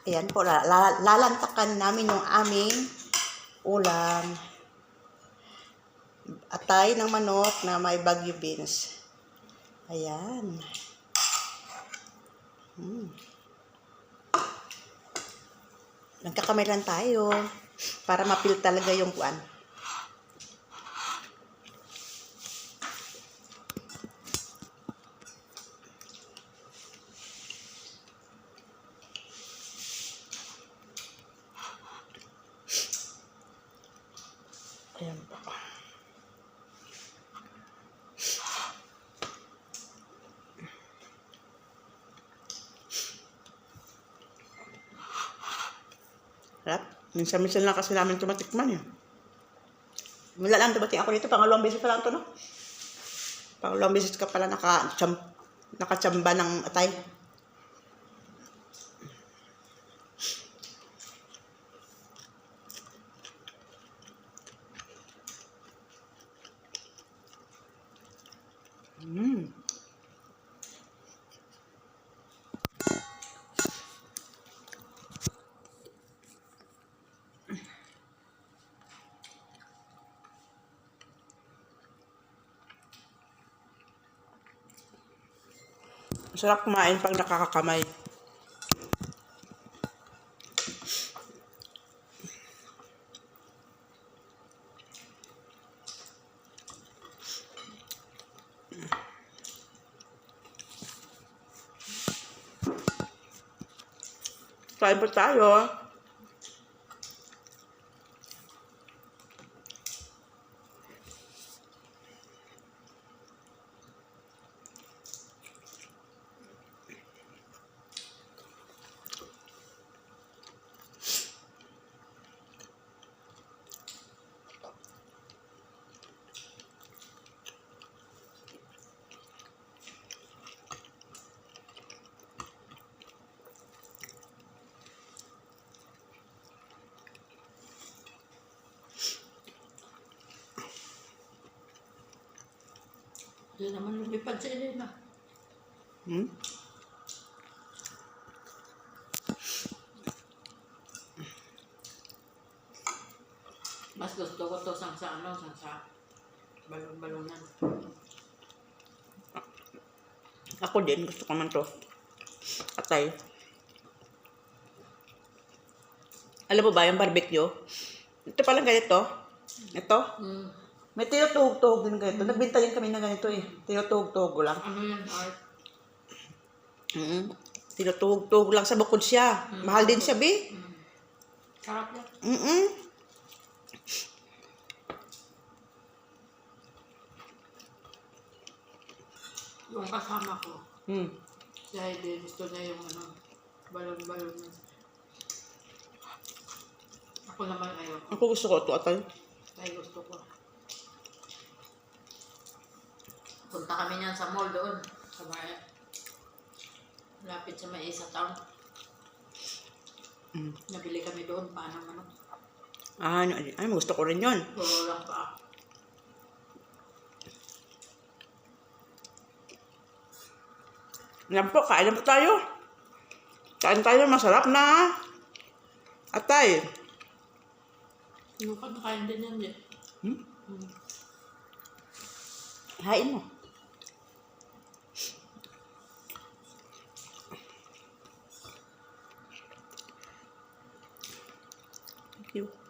Ayan po, lalantakan namin yung aming ulam. Atay ng manok na may Baguio beans. Ayan. Nagkakamay lang tayo para mapil talaga yung kuan. Ayan po. Harap. Minsan-minsan lang kasi namin tumatikman eh. Wala lang dumating ako dito. Pangalawang beses pa lang ito, no? Pangalawang beses ka pala nakachamba ng atay. Masarap kumain pag nakakakamay. Kain po tayo. Hindi naman lumipad si Elena. Mas gusto ko to sa balon-balonan. Ako din, gusto ko man to. Atay. Alam mo ba yung barbecue? Ito palang ganito. Ito. May tinutuhog-tuhog din ganito. Nagbenta din kami ng ganito eh. Tinutuhog-tuhog lang. Ano yan, Art? Tinutuhog-tuhog lang sa bukod siya. Mahal din siya, Bi. Sarap yan. Yung kasama ko. Si Heidi, gusto niya yung balon-balonan. Ako naman ayaw. Ako gusto ko ito, atay. Ay, gusto ko. Punta kami niyan sa mall doon. Sa bayan. Lapit sa may isa town. Nabili kami doon. Paano manok. Ay, gusto ko rin yun. Puro lang pa. Yan po, kain na po tayo. Kain tayo, masarap na. Atay. Yung kain din yan, eh. Hain mo. Thank you.